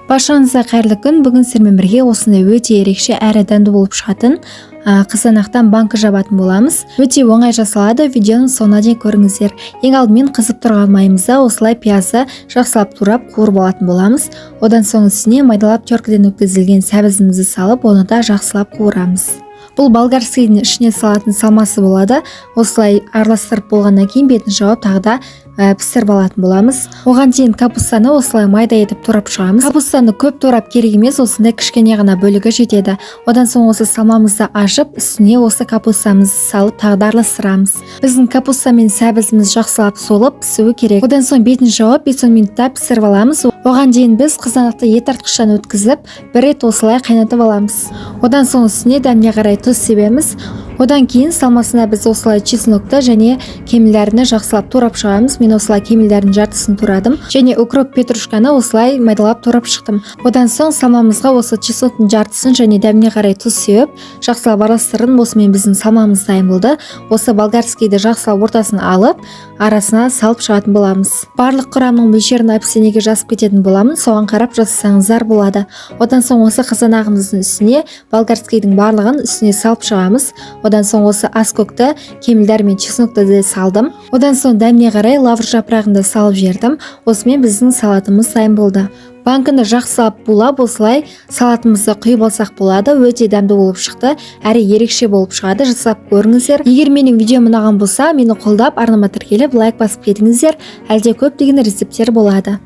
Баршаңызға қайырлы күн. Бүгін сіздермен бірге осындай өте ерекше әрі дәмді болып шығатын қызанақтан банка жабатын боламыз. Өте оңай жасалады. Видеоның соңына дейін көріңіздер. Ең алдымен қызып тұрған майымызда осылай пиязды жақсылап турап қуырып алатын боламыз. Одан соң үстіне майдалап теркіден өткізілген сәбізімізді салып, оны да жақсылап қуырамыз. Бұл болгарскийдің ішіне салатын салмасы болады. Осылай араластырып болғаннан кейін бетін жауып тағы да пісіріп алатын боламыз. Оған дейін капустаны осылай майда етіп турап шығамыз. Капустаны көп турап керек емес, осындай кішкене ғана бөлігі жетеді. Одан соң осы салмамызды ашып, үстіне осы капустамызды салып тағы да араластырамыз. Біздің капуста мен сәбізіміз жақсылап солып пісуі керек. Одан соң бетін жауып 5-10 минутта пісіріп аламыз. Оған дейін біз қызанақты ет артқыштан өткізіп, бір рет осылай қайнатып аламыз. Одан соң үстіне дәміне қарай тұз себеміз. Одан кейін салмасына біз осылай чеснокты және кемелдерін жақсылап турап шығамыз. Мен осылай кемелдердің жартысын турадым және укроп петрушканы осылай майдалап турап шықтым. Одан соң салмамызға осы чесноктың жартысын және дәміне қарай тұз сеуіп, жақсылап араластырдым. Осымен біздің салмамыз дайын болды. Осы болгарскийді жақсылап ортасын алып, арасына салып шығатын боламыз. Барлық құрамның мөлшерін әпсенеге жазып кететін боламын. Соған қарап жасасаңыздар болады. Одан соң осы қызанағымыздың үстіне болгарскийдің барлығын үстіне салып шығамыз. Одан соң осы аскөкті, кемелдер мен чеснокты да салдым. Одан соң дәміне қарай лавр жапырағын да салып жердім. Осымен біздің салатымыз дайын болды. Банканы жақсылап булап, осылай салатымызды құйып алсақ болады. Өте дәмді болып шықты, әрі ерекше болып шығады. Жасап көріңіздер. Егер менің видеом ұнаған болса, мені қолдап, арнама тіркеліп, лайк басып кетіңіздер. Әлде көптеген рецепттер болады.